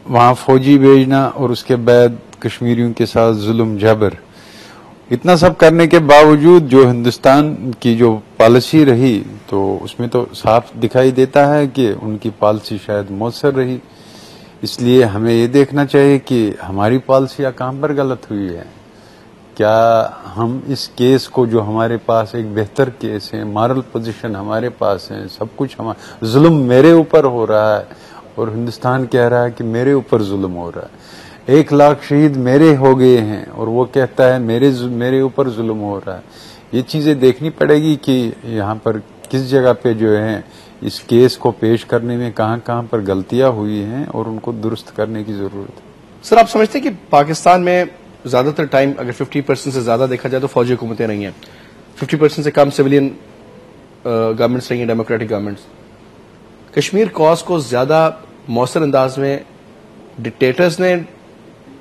वहां फौजी भेजना, और उसके बाद कश्मीरियों के साथ जुल्म जबर, इतना सब करने के बावजूद जो हिंदुस्तान की जो पॉलिसी रही, तो उसमें तो साफ दिखाई देता है कि उनकी पॉलिसी शायद मौसर रही। इसलिए हमें ये देखना चाहिए कि हमारी पॉलिसियां कहां पर गलत हुई है। क्या हम इस केस को, जो हमारे पास एक बेहतर केस है, मॉरल पोजीशन हमारे पास है, सब कुछ हमारा, जुल्म मेरे ऊपर हो रहा है और हिंदुस्तान कह रहा है कि मेरे ऊपर जुल्म हो रहा है, 1 लाख शहीद मेरे हो गए हैं और वो कहता है मेरे ऊपर जुल्म हो रहा है। ये चीजें देखनी पड़ेगी कि यहाँ पर किस जगह पे जो है इस केस को पेश करने में कहाँ पर गलतियां हुई हैं और उनको दुरुस्त करने की जरूरत है। सर, आप समझते हैं कि पाकिस्तान में ज्यादातर टाइम अगर 50% से ज्यादा देखा जाए तो फौजी हुकूमतें रही हैं, 50% से कम सिविलियन गवर्नमेंट्स रही हैं, डेमोक्रेटिक गवर्नमेंट्स। कश्मीर कॉज को ज्यादा मौसर अंदाज में डिक्टेटर्स ने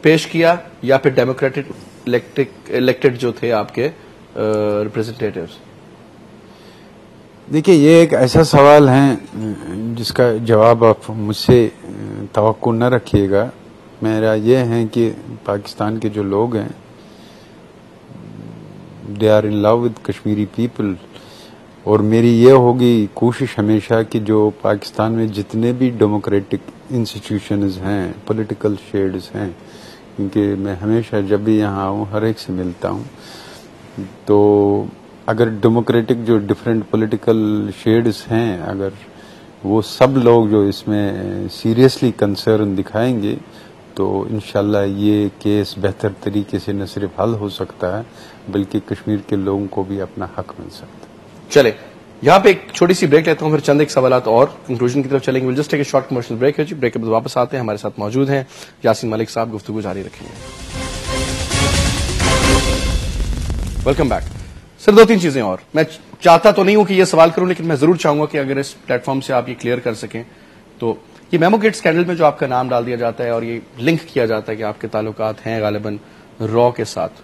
पेश किया या फिर डेमोक्रेटिक इलेक्टेड जो थे आपके रिप्रेजेंटेटिव्स? देखिए, ये एक ऐसा सवाल है जिसका जवाब आप मुझसे तवक्को न रखिएगा। मेरा ये है कि पाकिस्तान के जो लोग हैं they are in love with Kashmiri people. और मेरी ये होगी कोशिश हमेशा कि जो पाकिस्तान में जितने भी डेमोक्रेटिक इंस्टीट्यूशंस हैं, पॉलिटिकल शेड्स हैं, क्योंकि मैं हमेशा जब भी यहाँ आऊँ हर एक से मिलता हूँ, तो अगर डेमोक्रेटिक जो डिफरेंट पॉलिटिकल शेड्स हैं, अगर वो सब लोग जो इसमें सीरियसली कंसर्न दिखाएंगे तो इंशाल्लाह ये केस बेहतर तरीके से न सिर्फ हल हो सकता है बल्कि कश्मीर के लोगों को भी अपना हक मिल सकता है। चले यहाँ पे एक छोटी सी ब्रेक लेता हूँ, फिर चंद एक सवालात और कंक्लूजन की तरफ चलेंगे। Will just take a short commercial break है जी। ब्रेक के बाद वापस आते हैं, हमारे साथ मौजूद हैं यासीन मलिक साहब, गुफ्तगू जारी रखेंगे। Welcome back sir. दो तीन चीजें और मैं चाहता तो नहीं हूं कि ये सवाल करूं, लेकिन मैं जरूर चाहूंगा कि अगर इस प्लेटफॉर्म से आप ये क्लियर कर सकें। तो ये मेमोगेट स्कैंडल में जो आपका नाम डाल दिया जाता है और ये लिंक किया जाता है कि आपके ताल्लुकात हैं गालिबन रॉ के साथ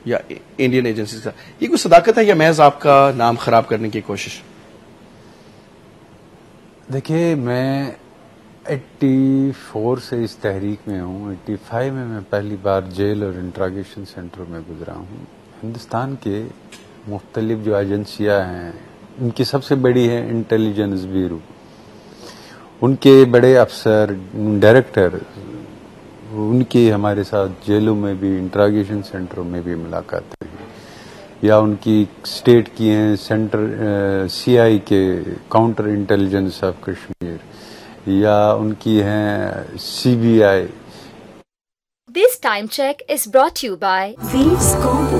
या इंडियन एजेंसी के साथ, ये कोई सदाकत है या महज आपका नाम खराब करने की कोशिश? देखिए, मैं 84 से इस तहरीक में हूँ। 85 में मैं पहली बार जेल और इंट्रागेशन सेंटर में गुजरा हूँ। हिंदुस्तान के मुख्तलिफ जो एजेंसियां हैं, उनकी सबसे बड़ी है इंटेलिजेंस ब्यूरो। उनके बड़े अफसर, डायरेक्टर, उनकी हमारे साथ जेलों में भी, इंट्रागेशन सेंटरों में भी मुलाकातें हैं, या उनकी स्टेट की हैं सेंटर सीआई के काउंटर इंटेलिजेंस ऑफ कश्मीर, या उनकी हैं CBI. This time check is brought to you by Waves Combo.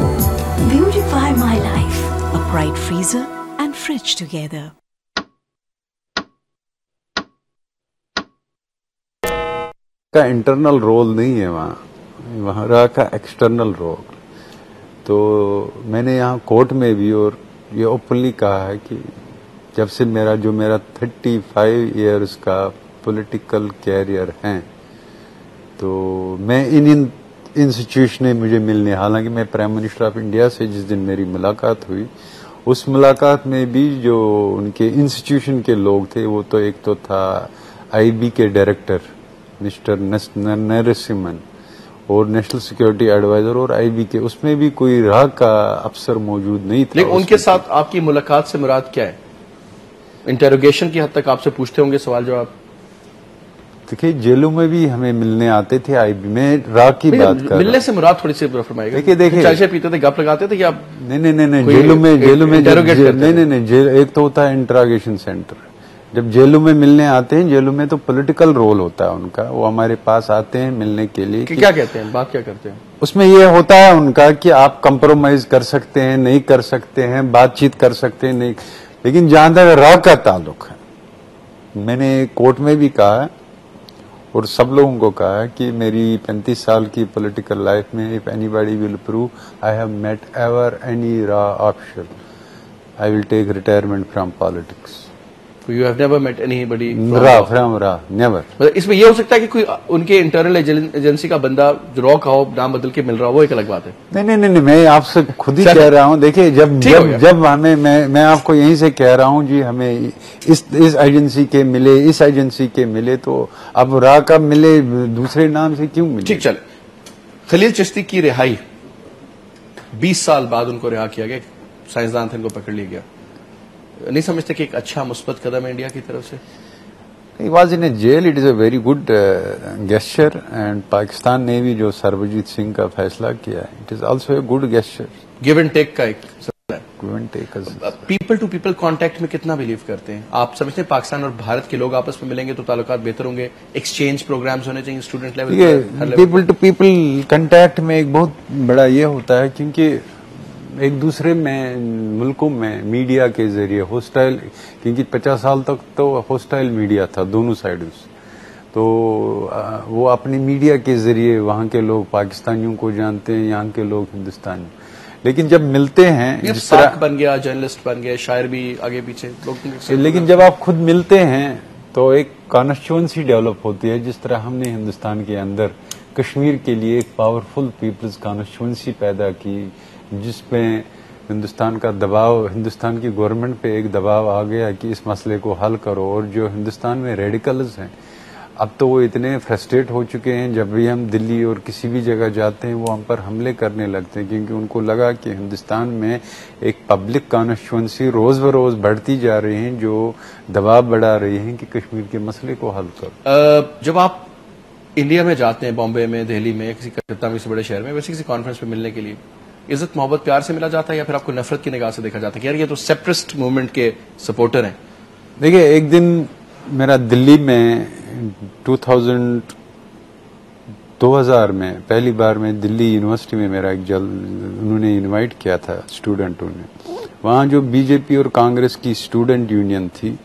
Beautify my life. A bright freezer and fridge together. का इंटरनल रोल नहीं है वहाँ रहा का एक्सटर्नल रोल। तो मैंने यहाँ कोर्ट में भी और ये ओपनली कहा है कि जब से मेरा 35 इयर्स का पॉलिटिकल कैरियर है, तो मैं इन इंस्टीट्यूशन में मुझे मिलने, हालांकि मैं प्राइम मिनिस्टर ऑफ इंडिया से जिस दिन मेरी मुलाकात हुई, उस मुलाकात में भी जो उनके इंस्टीट्यूशन के लोग थे, वो तो एक तो था आईबी के डायरेक्टर मिस्टर नरसिम्हन और नेशनल सिक्योरिटी एडवाइजर, और आईबी के उसमें भी कोई राह का अफसर मौजूद नहीं था। लेकिन उनके साथ आपकी मुलाकात से मुराद क्या है? इंटेरोगेशन की हद तक आपसे पूछते होंगे सवाल जवाब? देखिए, जेलों में भी हमें मिलने आते थे आईबी में, राह की बात कर मिलने से मुराद थोड़ी सी फरमाइएगा। देखिए चाय पीते थे, गप लगाते थे कि आप? नहीं, जेलों में नहीं, जेल एक तो होता है इंट्रागेशन सेंटर। जब जेलों में मिलने आते हैं, जेलों में तो पॉलिटिकल रोल होता है उनका, वो हमारे पास आते हैं मिलने के लिए। क्या कहते हैं, बात क्या करते हैं? उसमें ये होता है उनका कि आप कंप्रोमाइज कर सकते हैं, नहीं कर सकते हैं, बातचीत कर सकते हैं, नहीं। लेकिन जहां तक राह का ताल्लुक है, मैंने कोर्ट में भी कहा और सब लोगों को कहा कि मेरी 35 साल की पॉलिटिकल लाइफ में, if anybody will prove I have met ever any रॉ official, I will take retirement from politics. You have never met anybody from Ra, never. इसमें ये हो सकता है कि कोई उनके इंटरनल एजेंसी का बंदा जो रॉ का हो, नाम बदल के मिल रहा हो, वो एक अलग बात है। नहीं, मैं आपसे खुद ही कह रहा हूँ। देखिए, जब हमें, मैं आपको यहीं से कह रहा हूँ जी, हमें इस एजेंसी के मिले, इस एजेंसी के मिले, तो अब रा का मिले दूसरे नाम से क्यों मिले? ठीक, चल। खलील चिश्ती की रिहाई 20 साल बाद उनको रिहा किया गया, साइंसदान थे, इनको पकड़ लिया गया। नहीं समझते कि एक अच्छा मुस्बत कदम है इंडिया की तरफ से? He was in a jail. It is a very good gesture, and Pakistan ने भी जो सरबजीत सिंह का फैसला किया है, it is also a good gesture. Give and take का एक give and take. People to people contact में कितना बिलीव करते हैं आप? समझते हैं पाकिस्तान और भारत के लोग आपस में मिलेंगे तो ताल्लुकात बेहतर होंगे, एक्सचेंज प्रोग्राम्स होने चाहिए स्टूडेंट लेवल पे? पीपल टू पीपल कांटेक्ट में एक बहुत बड़ा ये होता है, क्योंकि एक दूसरे में मुल्कों में मीडिया के जरिए होस्टाइल, क्योंकि 50 साल तक तो होस्टाइल मीडिया था दोनों साइड से, तो वो अपनी मीडिया के जरिए वहाँ के लोग पाकिस्तानियों को जानते हैं, यहाँ के लोग हिंदुस्तानी। लेकिन जब मिलते हैं, जिस तरह बन गया, जर्नलिस्ट बन गया, शायर भी आगे पीछे लोग, लेकिन जब आप खुद मिलते हैं तो एक कॉन्स्टिट्यूएंसी डेवलप होती है। जिस तरह हमने हिंदुस्तान के अंदर कश्मीर के लिए एक पावरफुल पीपल्स कॉन्स्टिट्यूएंसी पैदा की, जिसमें हिंदुस्तान का दबाव, हिंदुस्तान की गवर्नमेंट पे एक दबाव आ गया कि इस मसले को हल करो, और जो हिंदुस्तान में रेडिकल्स हैं, अब तो वो इतने फ्रस्ट्रेट हो चुके हैं, जब भी हम दिल्ली और किसी भी जगह जाते हैं वो हम पर हमले करने लगते हैं, क्योंकि उनको लगा कि हिंदुस्तान में एक पब्लिक कॉन्स्टिट्यूएंसी रोज ब रोज बढ़ती जा रही है जो दबाव बढ़ा रही है कि कश्मीर के मसले को हल करो। जब आप इंडिया में जाते हैं, बॉम्बे में, दिल्ली में, किसी कलकत्ता में, किसी बड़े शहर में, वैसे किसी कॉन्फ्रेंस में मिलने के लिए, इज्जत मोहब्बत प्यार से मिला जाता है या फिर आपको नफरत की निगाह से देखा जाता है कि यार ये तो सेपरेटिस्ट मूवमेंट के सपोर्टर हैं? देखिए, एक दिन मेरा दिल्ली में 2000 में पहली बार में दिल्ली यूनिवर्सिटी में मेरा उन्होंने इनवाइट किया था स्टूडेंटों ने। वहाँ जो बीजेपी और कांग्रेस की स्टूडेंट यूनियन थी,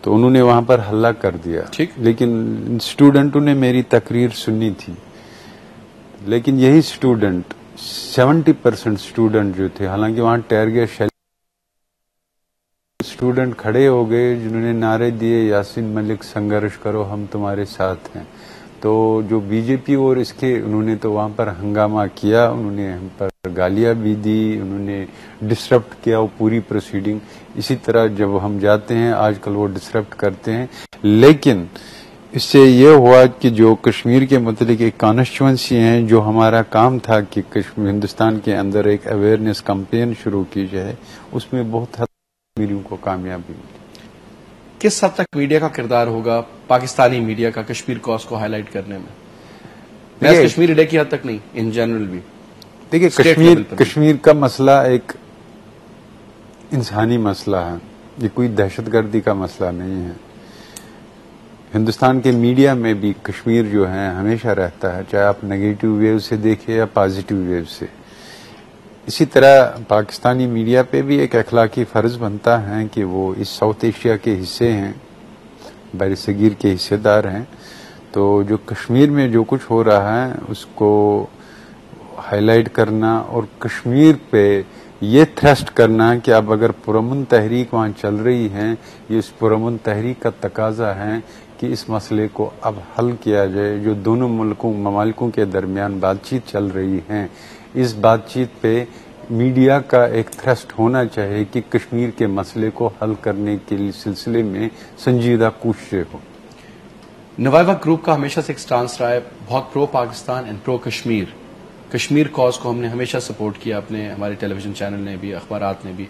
तो उन्होंने वहाँ पर हल्ला कर दिया। ठीक। लेकिन स्टूडेंटों ने मेरी तकरीर सुनी थी, लेकिन यही स्टूडेंट 70% स्टूडेंट जो थे, हालांकि वहाँ टेयर गैस शेल स्टूडेंट खड़े हो गए जिन्होंने नारे दिए, यासीन मलिक संघर्ष करो, हम तुम्हारे साथ हैं। तो जो बीजेपी और इसके, उन्होंने तो वहां पर हंगामा किया, उन्होंने हम पर गालियां भी दी, उन्होंने डिस्टर्ब किया वो पूरी प्रोसीडिंग। इसी तरह जब हम जाते हैं आजकल वो डिस्टर्ब करते हैं। लेकिन इससे ये हुआ कि जो कश्मीर के मतलब एक कॉन्स्टिट्यूएंसी है, जो हमारा काम था कि कश्मीर हिंदुस्तान के अंदर एक अवेयरनेस कैंपेन शुरू की जाए, उसमें बहुत हद कश्मीरियों को कामयाबी मिली। किस हद तक मीडिया का किरदार होगा, पाकिस्तानी मीडिया का, कश्मीर कॉज को हाईलाइट करने में? कश्मीर डे की हद तक नहीं, इन जनरल भी। देखिए, कश्मीर का मसला एक इंसानी मसला है, ये कोई दहशतगर्दी का मसला नहीं है। हिंदुस्तान के मीडिया में भी कश्मीर जो है हमेशा रहता है, चाहे आप नेगेटिव वेव से देखें या पॉजिटिव वेव से। इसी तरह पाकिस्तानी मीडिया पे भी एक अखलाकी फर्ज बनता है कि वो इस साउथ एशिया के हिस्से हैं, बरसगीर के हिस्सेदार हैं, तो जो कश्मीर में जो कुछ हो रहा है उसको हाईलाइट करना और कश्मीर पे ये थ्रस्ट करना कि अब अगर पुरअमन तहरीक वहाँ चल रही है, ये इस पुरअमन तहरीक का तकाजा है कि इस मसले को अब हल किया जाए। जो दोनों ममालिकों के दरमियान बातचीत चल रही है, इस बातचीत पे मीडिया का एक थ्रस्ट होना चाहिए कि कश्मीर के मसले को हल करने के सिलसिले में संजीदा कोशिशें हो। नवाइवा ग्रुप का हमेशा से एक स्टांस रहा है, बहुत pro Pakistan and pro Kashmir. Kashmir cause को हमने हमेशा सपोर्ट किया, अपने हमारे टेलीविजन चैनल ने भी, अखबारात ने भी।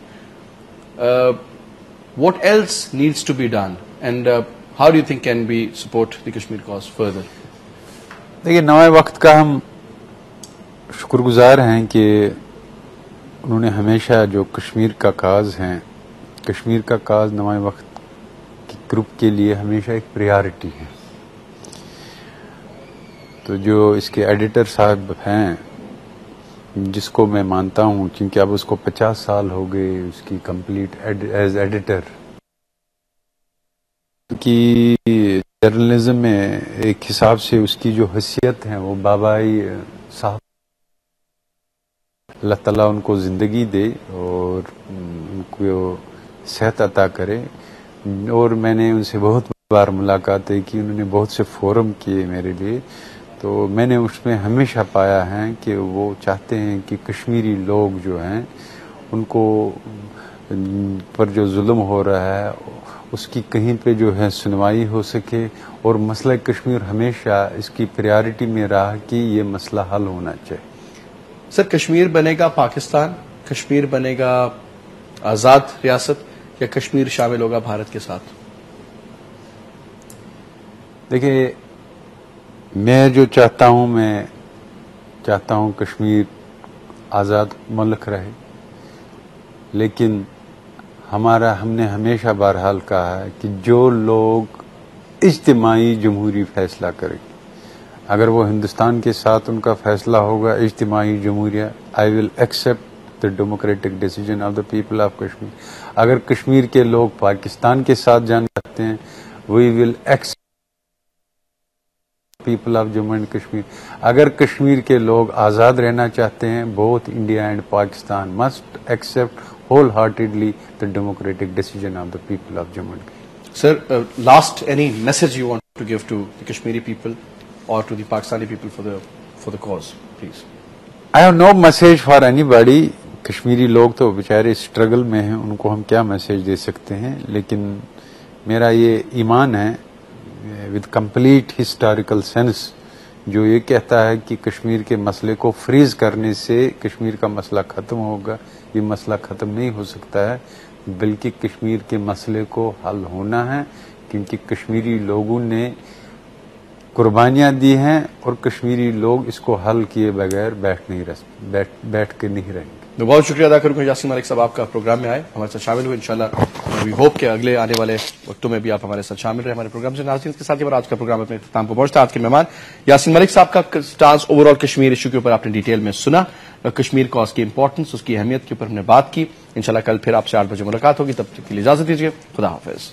What else needs to be done and how do you think can be support the Kashmir cause further? देखिए, नए वक्त का हम शुक्रगुजार हैं कि उन्होंने हमेशा जो कश्मीर का काज है, कश्मीर का काज नए वक्त की ग्रुप के लिए हमेशा एक प्रायोरिटी है। तो जो इसके एडिटर साहब हैं, जिसको मैं मानता हूं क्योंकि अब उसको 50 साल हो गए उसकी कंप्लीट एज एडिटर, कि जर्नलिज्म में एक हिसाब से उसकी जो हैसियत है वो बाबाई साहब, अल्लाह ताला उनको जिंदगी दे और उनको सेहत अता करे। और मैंने उनसे बहुत बार मुलाकातें की, उन्होंने बहुत से फोरम किए मेरे लिए, तो मैंने उसमें हमेशा पाया है कि वो चाहते हैं कि कश्मीरी लोग जो हैं उनको पर जो जुल्म हो रहा है उसकी कहीं पे जो है सुनवाई हो सके, और मसला कश्मीर हमेशा इसकी प्रायोरिटी में रहा कि ये मसला हल होना चाहिए। सर, कश्मीर बनेगा पाकिस्तान, कश्मीर बनेगा आजाद रियासत, या कश्मीर शामिल होगा भारत के साथ? देखिए, मैं जो चाहता हूं, मैं चाहता हूं कश्मीर आजाद मुल्क रहे, लेकिन हमने हमेशा बहरहाल कहा है कि जो लोग इज्तिमाई जमहूरी फैसला करें, अगर वो हिंदुस्तान के साथ उनका फैसला होगा इज्तिमाई जमहूरिया, I will accept the democratic decision of the people of Kashmir. अगर कश्मीर के लोग पाकिस्तान के साथ जाना चाहते हैं, we will accept people of Jammu and Kashmir. अगर कश्मीर के लोग आजाद रहना चाहते हैं, both India and Pakistan must accept whole heartedly the democratic decision of the people of Jammu and Kashmir. Sir, last, any message you want to give to the Kashmiri people or to the Pakistani people for the cause, please? I have no message for anybody. Kashmiri लोग तो बेचारे struggle में हैं, उनको हम क्या message दे सकते हैं, लेकिन मेरा ये ईमान है है विद कंप्लीट हिस्टोरिकल सेंस, जो ये कहता है कि कश्मीर के मसले को फ्रीज करने से कश्मीर का मसला खत्म होगा, ये मसला खत्म नहीं हो सकता है, बल्कि कश्मीर के मसले को हल होना है, क्योंकि कश्मीरी लोगों ने कुर्बानियां दी हैं और कश्मीरी लोग इसको हल किए बगैर बैठ के नहीं रहेंगे। मैं बहुत शुक्रिया अदा करूंगा यासीन मलिक साहब, आपका प्रोग्राम में आए, हमारे साथ शामिल हुए। इंशाल्लाह वी होप के अगले आने वाले वक्तों में भी आप हमारे साथ शामिल रहे हमारे प्रोग्राम से। नाज़रीन, इसके साथ ही आज का प्रोग्राम अपने इख्तिताम को पहुंचता। आज के मेहमान यासीन मलिक साहब का स्टांस ओवरऑल कश्मीर इशू के ऊपर आपने डिटेल में सुना, कश्मीर कॉज की इंपॉर्टेंस, उसकी अहमियत के ऊपर हमने बात की। इंशाल्लाह कल फिर आपसे 8 बजे मुलाकात होगी, तब तक के लिए इजाजत दीजिए। खुदा हाफिज।